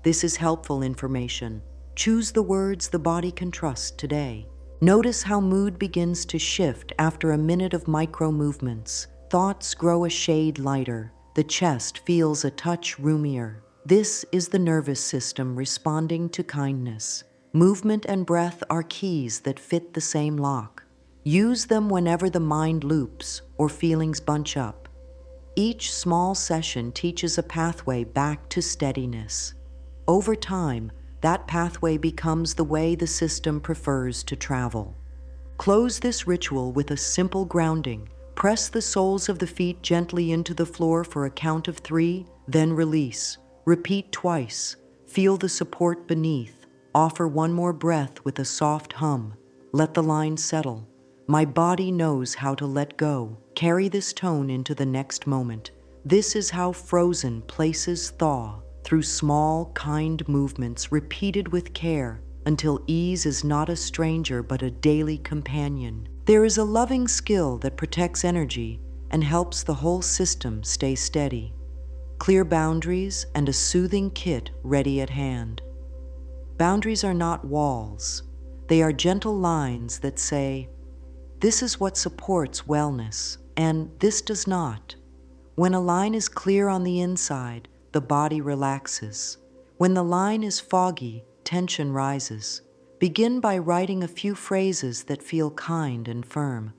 S1: This is helpful information. Choose the words the body can trust today. Notice how mood begins to shift after a minute of micro movements. Thoughts grow a shade lighter. The chest feels a touch roomier. This is the nervous system responding to kindness. Movement and breath are keys that fit the same lock. Use them whenever the mind loops or feelings bunch up. Each small session teaches a pathway back to steadiness. Over time, that pathway becomes the way the system prefers to travel. Close this ritual with a simple grounding. Press the soles of the feet gently into the floor for a count of 3, then release. Repeat twice. Feel the support beneath. Offer one more breath with a soft hum. Let the line settle. My body knows how to let go. Carry this tone into the next moment. This is how frozen places thaw, through small, kind movements repeated with care until ease is not a stranger but a daily companion. There is a loving skill that protects energy and helps the whole system stay steady. Clear boundaries and a soothing kit ready at hand. Boundaries are not walls. They are gentle lines that say, this is what supports wellness, and this does not. When a line is clear on the inside, the body relaxes. When the line is foggy, tension rises. Begin by writing a few phrases that feel kind and firm.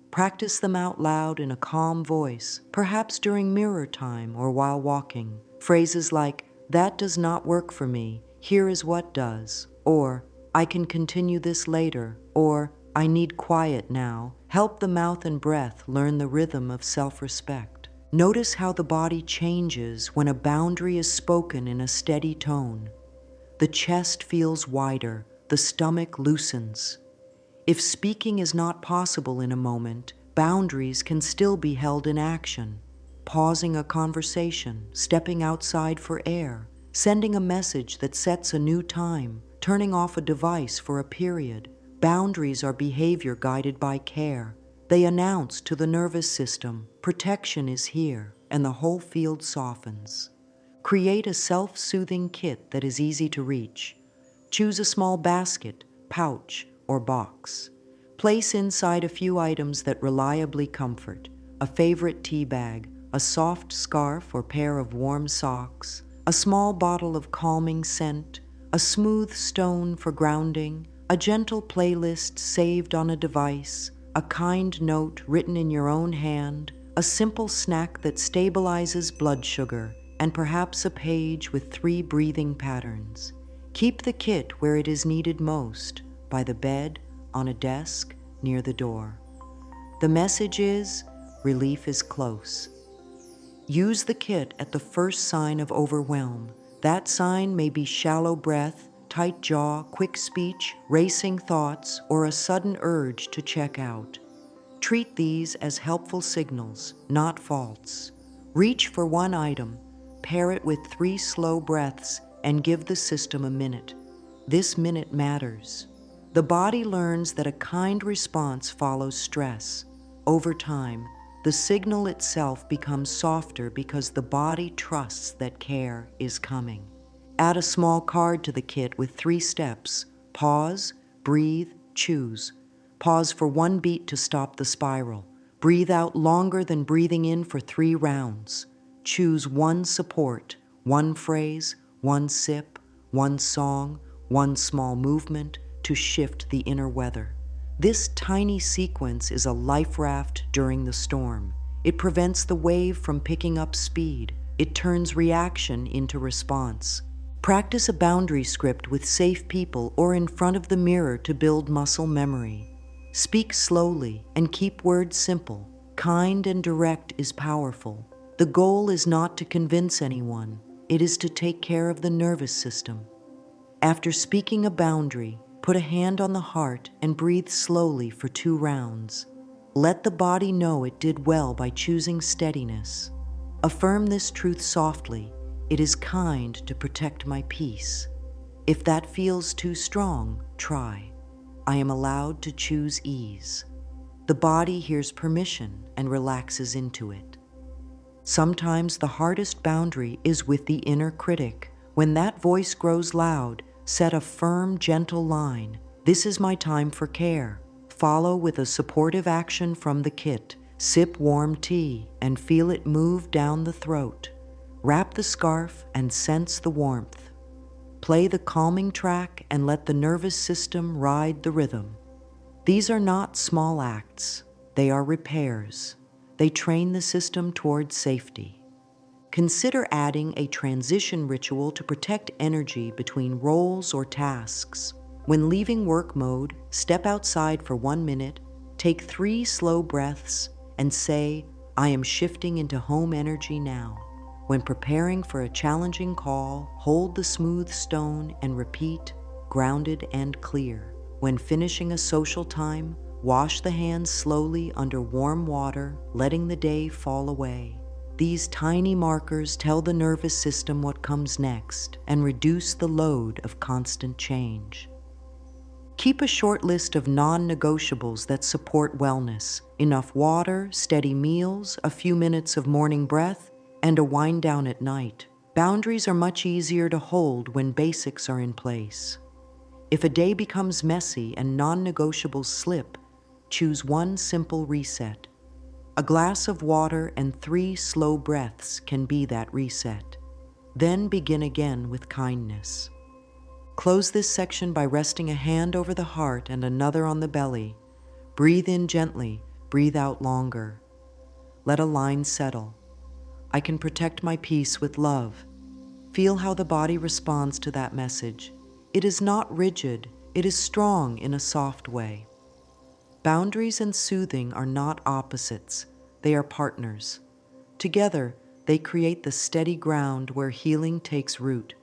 S1: Practice them out loud in a calm voice, perhaps during mirror time or while walking. Phrases like, that does not work for me, here is what does, or I can continue this later, or I need quiet now. Help the mouth and breath learn the rhythm of self-respect. Notice how the body changes when a boundary is spoken in a steady tone. The chest feels wider, the stomach loosens. If speaking is not possible in a moment, boundaries can still be held in action. Pausing a conversation, stepping outside for air, sending a message that sets a new time, turning off a device for a period. Boundaries are behavior guided by care. They announce to the nervous system, protection is here, and the whole field softens. Create a self-soothing kit that is easy to reach. Choose a small basket, pouch, or box. Place inside a few items that reliably comfort: a favorite tea bag, a soft scarf or pair of warm socks, a small bottle of calming scent, a smooth stone for grounding, a gentle playlist saved on a device, a kind note written in your own hand, a simple snack that stabilizes blood sugar, and perhaps a page with 3 breathing patterns. Keep the kit where it is needed most, by the bed, on a desk, near the door. The message is, relief is close. Use the kit at the first sign of overwhelm. That sign may be shallow breath, tight jaw, quick speech, racing thoughts, or a sudden urge to check out. Treat these as helpful signals, not faults. Reach for one item, pair it with 3 slow breaths, and give the system a minute. This minute matters. The body learns that a kind response follows stress. Over time, the signal itself becomes softer because the body trusts that care is coming. Add a small card to the kit with 3 steps. Pause, breathe, choose. Pause for 1 beat to stop the spiral. Breathe out longer than breathing in for 3 rounds. Choose 1 support, 1 phrase, 1 sip, 1 song, 1 small movement to shift the inner weather. This tiny sequence is a life raft during the storm. It prevents the wave from picking up speed. It turns reaction into response. Practice a boundary script with safe people or in front of the mirror to build muscle memory. Speak slowly and keep words simple. Kind and direct is powerful. The goal is not to convince anyone, it is to take care of the nervous system. After speaking a boundary, put a hand on the heart and breathe slowly for 2 rounds. Let the body know it did well by choosing steadiness. Affirm this truth softly. It is kind to protect my peace. If that feels too strong, try. I am allowed to choose ease. The body hears permission and relaxes into it. Sometimes the hardest boundary is with the inner critic. When that voice grows loud, set a firm, gentle line. This is my time for care. Follow with a supportive action from the kit. Sip warm tea and feel it move down the throat. Wrap the scarf and sense the warmth. Play the calming track and let the nervous system ride the rhythm. These are not small acts. They are repairs. They train the system towards safety. Consider adding a transition ritual to protect energy between roles or tasks. When leaving work mode, step outside for 1 minute, take 3 slow breaths, and say, I am shifting into home energy now. When preparing for a challenging call, hold the smooth stone and repeat, grounded and clear. When finishing a social time, wash the hands slowly under warm water, letting the day fall away. These tiny markers tell the nervous system what comes next and reduce the load of constant change. Keep a short list of non-negotiables that support wellness: enough water, steady meals, a few minutes of morning breath, and a wind down at night. Boundaries are much easier to hold when basics are in place. If a day becomes messy and non-negotiables slip, choose one simple reset. A glass of water and 3 slow breaths can be that reset. Then begin again with kindness. Close this section by resting a hand over the heart and another on the belly. Breathe in gently, breathe out longer. Let a line settle. I can protect my peace with love. Feel how the body responds to that message. It is not rigid, it is strong in a soft way. Boundaries and soothing are not opposites, they are partners. Together, they create the steady ground where healing takes root.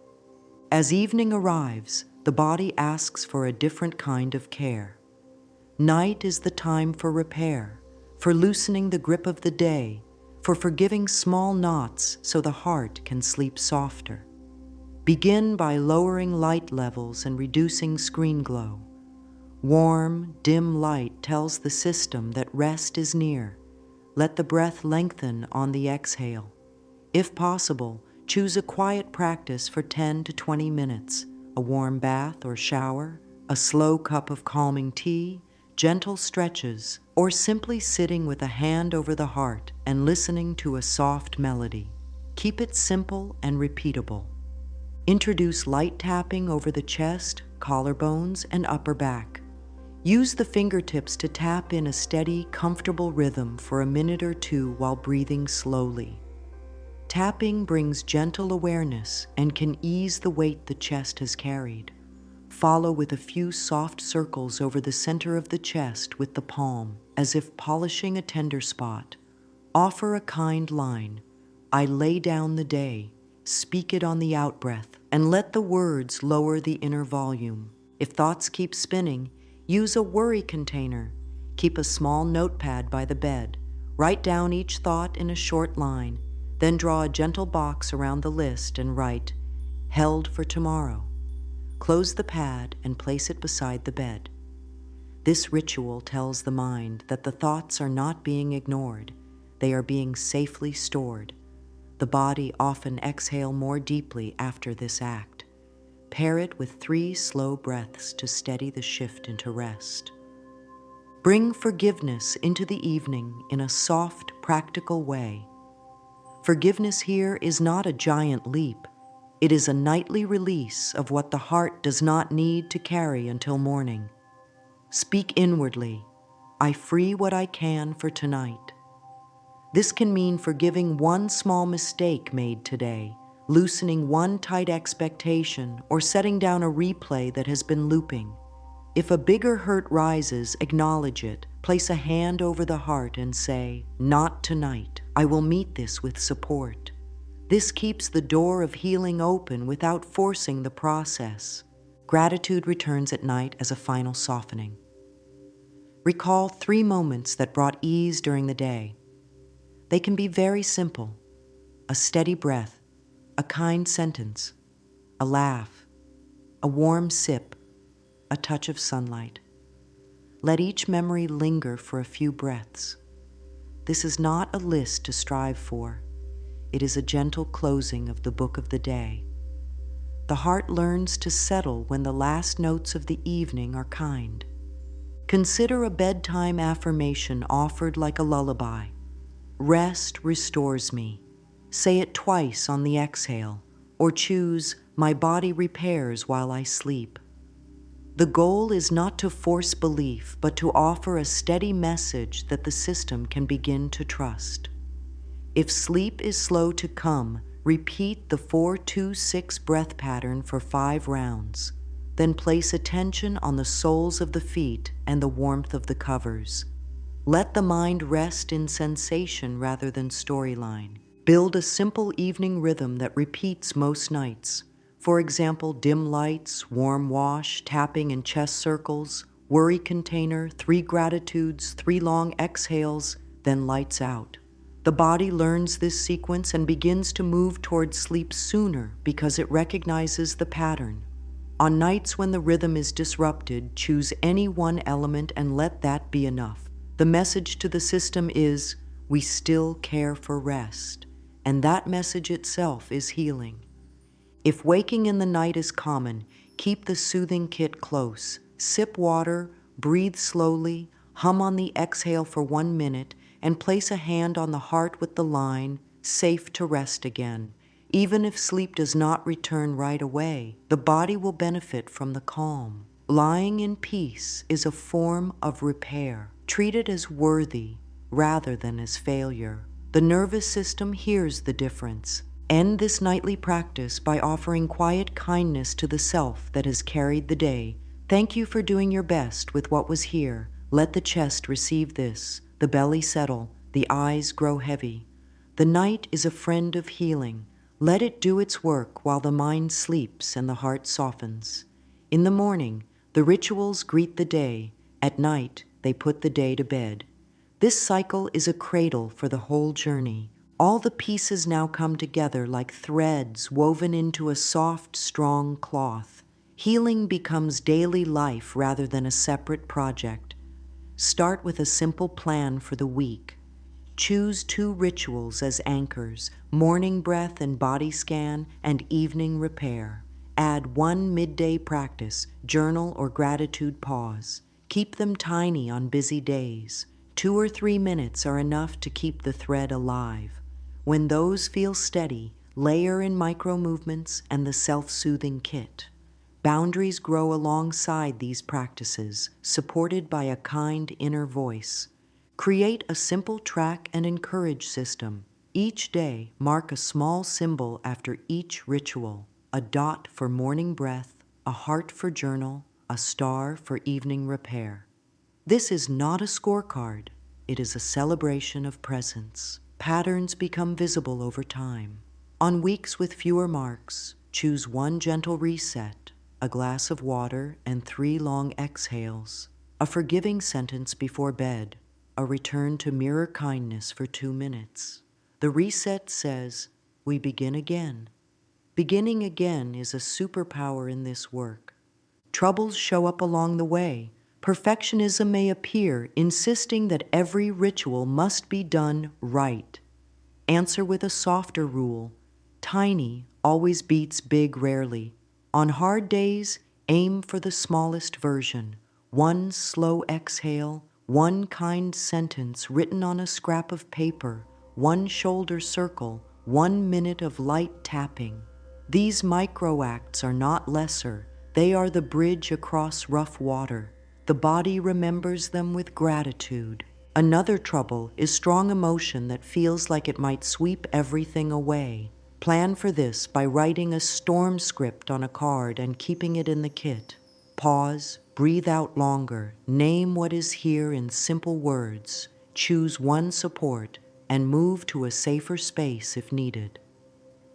S1: As evening arrives, the body asks for a different kind of care. Night is the time for repair, for loosening the grip of the day, for forgiving small knots so the heart can sleep softer. Begin by lowering light levels and reducing screen glow. Warm, dim light tells the system that rest is near. Let the breath lengthen on the exhale. If possible, choose a quiet practice for 10 to 20 minutes, a warm bath or shower, a slow cup of calming tea, gentle stretches, or simply sitting with a hand over the heart and listening to a soft melody. Keep it simple and repeatable. Introduce light tapping over the chest, collarbones, and upper back. Use the fingertips to tap in a steady, comfortable rhythm for a minute or 2 while breathing slowly. Tapping brings gentle awareness and can ease the weight the chest has carried. Follow with a few soft circles over the center of the chest with the palm, as if polishing a tender spot. Offer a kind line. I lay down the day. Speak it on the outbreath, and let the words lower the inner volume. If thoughts keep spinning, use a worry container. Keep a small notepad by the bed. Write down each thought in a short line. Then draw a gentle box around the list and write, held for tomorrow. Close the pad and place it beside the bed. This ritual tells the mind that the thoughts are not being ignored. They are being safely stored. The body often exhale more deeply after this act. Pair it with 3 slow breaths to steady the shift into rest. Bring forgiveness into the evening in a soft, practical way. Forgiveness here is not a giant leap. It is a nightly release of what the heart does not need to carry until morning. Speak inwardly, I free what I can for tonight. This can mean forgiving one small mistake made today, loosening one tight expectation, or setting down a replay that has been looping. If a bigger hurt rises, acknowledge it. Place a hand over the heart and say, "Not tonight. I will meet this with support." This keeps the door of healing open without forcing the process. Gratitude returns at night as a final softening. Recall 3 moments that brought ease during the day. They can be very simple: a steady breath, a kind sentence, a laugh, a warm sip, a touch of sunlight. Let each memory linger for a few breaths. This is not a list to strive for. It is a gentle closing of the book of the day. The heart learns to settle when the last notes of the evening are kind. Consider a bedtime affirmation offered like a lullaby. Rest restores me. Say it twice on the exhale, or choose, "My body repairs while I sleep." The goal is not to force belief, but to offer a steady message that the system can begin to trust. If sleep is slow to come, repeat the 4-2-6 breath pattern for 5 rounds. Then place attention on the soles of the feet and the warmth of the covers. Let the mind rest in sensation rather than storyline. Build a simple evening rhythm that repeats most nights. For example, dim lights, warm wash, tapping in chest circles, worry container, 3 gratitudes, 3 long exhales, then lights out. The body learns this sequence and begins to move towards sleep sooner because it recognizes the pattern. On nights when the rhythm is disrupted, choose any one element and let that be enough. The message to the system is, we still care for rest, and that message itself is healing. If waking in the night is common, keep the soothing kit close. Sip water, breathe slowly, hum on the exhale for 1 minute, and place a hand on the heart with the line, "Safe to rest again." Even if sleep does not return right away, the body will benefit from the calm. Lying in peace is a form of repair. Treat it as worthy rather than as failure. The nervous system hears the difference. End this nightly practice by offering quiet kindness to the self that has carried the day. Thank you for doing your best with what was here. Let the chest receive this, the belly settle, the eyes grow heavy. The night is a friend of healing. Let it do its work while the mind sleeps and the heart softens. In the morning, the rituals greet the day. At night, they put the day to bed. This cycle is a cradle for the whole journey. All the pieces now come together like threads woven into a soft, strong cloth. Healing becomes daily life rather than a separate project. Start with a simple plan for the week. Choose 2 rituals as anchors: morning breath and body scan, and evening repair. Add 1 midday practice, journal or gratitude pause. Keep them tiny on busy days. 2 or 3 minutes are enough to keep the thread alive. When those feel steady, layer in micro movements and the self-soothing kit. Boundaries grow alongside these practices, supported by a kind inner voice. Create a simple track and encourage system. Each day, mark a small symbol after each ritual: a dot for morning breath, a heart for journal, a star for evening repair. This is not a scorecard. It is a celebration of presence. Patterns become visible over time. On weeks with fewer marks, choose 1 gentle reset, a glass of water, and 3 long exhales. A forgiving sentence before bed, a return to mirror kindness for 2 minutes. The reset says, we begin again. Beginning again is a superpower in this work. Troubles show up along the way. Perfectionism may appear, insisting that every ritual must be done right. Answer with a softer rule: tiny always beats big rarely. On hard days, aim for the smallest version. 1 slow exhale, 1 kind sentence written on a scrap of paper, 1 shoulder circle, 1 minute of light tapping. These micro acts are not lesser. They are the bridge across rough water. The body remembers them with gratitude. Another trouble is strong emotion that feels like it might sweep everything away. Plan for this by writing a storm script on a card and keeping it in the kit. Pause, breathe out longer, name what is here in simple words, choose one support, and move to a safer space if needed.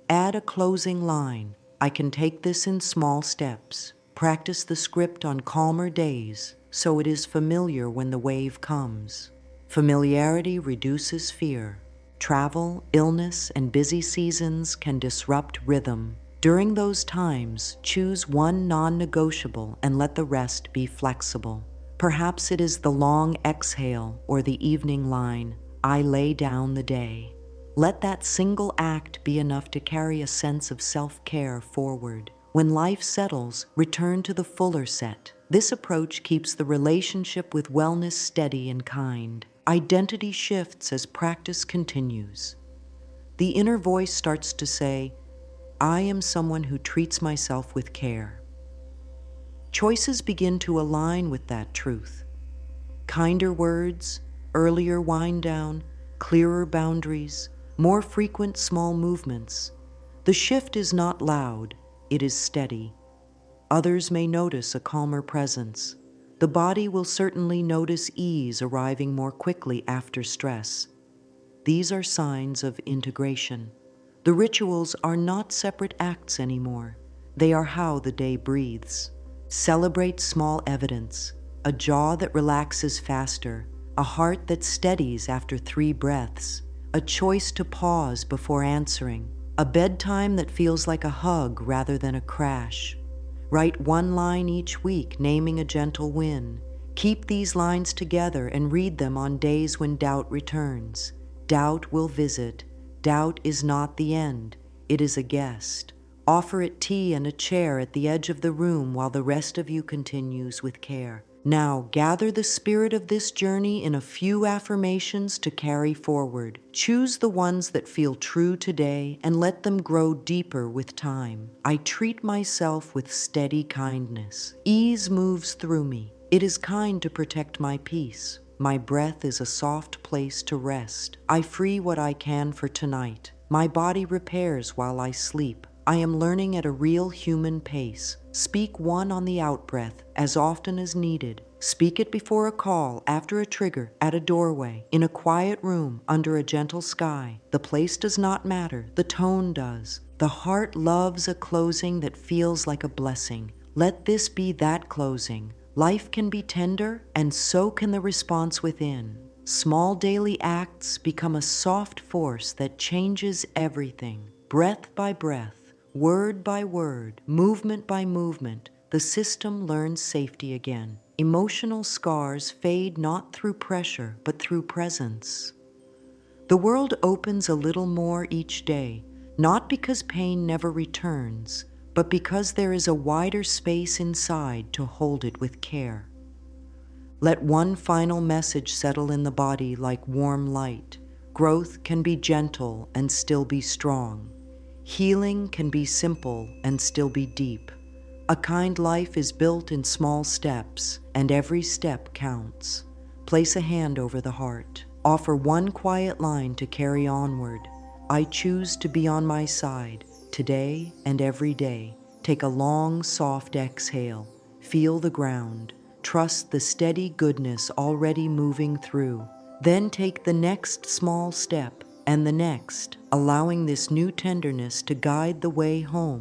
S1: Add a closing line. I can take this in small steps. Practice the script on calmer days so it is familiar when the wave comes. Familiarity reduces fear. Travel, illness, and busy seasons can disrupt rhythm. During those times, choose one non-negotiable and let the rest be flexible. Perhaps it is the long exhale or the evening line, I lay down the day. Let that single act be enough to carry a sense of self-care forward. When life settles, return to the fuller set. This approach keeps the relationship with wellness steady and kind. Identity shifts as practice continues. The inner voice starts to say, I am someone who treats myself with care. Choices begin to align with that truth. Kinder words, earlier wind down, clearer boundaries, more frequent small movements. The shift is not loud, it is steady. Others may notice a calmer presence. The body will certainly notice ease arriving more quickly after stress. These are signs of integration. The rituals are not separate acts anymore. They are how the day breathes. Celebrate small evidence, a jaw that relaxes faster, a heart that steadies after 3 breaths, a choice to pause before answering, a bedtime that feels like a hug rather than a crash. Write one line each week, naming a gentle win. Keep these lines together and read them on days when doubt returns. Doubt will visit. Doubt is not the end. It is a guest. Offer it tea and a chair at the edge of the room while the rest of you continues with care. Now, gather the spirit of this journey in a few affirmations to carry forward. Choose the ones that feel true today and let them grow deeper with time. I treat myself with steady kindness. Ease moves through me. It is kind to protect my peace. My breath is a soft place to rest. I free what I can for tonight. My body repairs while I sleep. I am learning at a real human pace. Speak one on the out-breath as often as needed. Speak it before a call, after a trigger, at a doorway, in a quiet room, under a gentle sky. The place does not matter, the tone does. The heart loves a closing that feels like a blessing. Let this be that closing. Life can be tender, and so can the response within. Small daily acts become a soft force that changes everything. Breath by breath, word by word, movement by movement, the system learns safety again. Emotional scars fade not through pressure, but through presence. The world opens a little more each day, not because pain never returns, but because there is a wider space inside to hold it with care. Let one final message settle in the body like warm light. Growth can be gentle and still be strong. Healing can be simple and still be deep. A kind life is built in small steps, and every step counts. Place a hand over the heart. Offer one quiet line to carry onward. I choose to be on my side, today and every day. Take a long, soft exhale. Feel the ground. Trust the steady goodness already moving through. Then take the next small step and the next, allowing this new tenderness to guide the way home.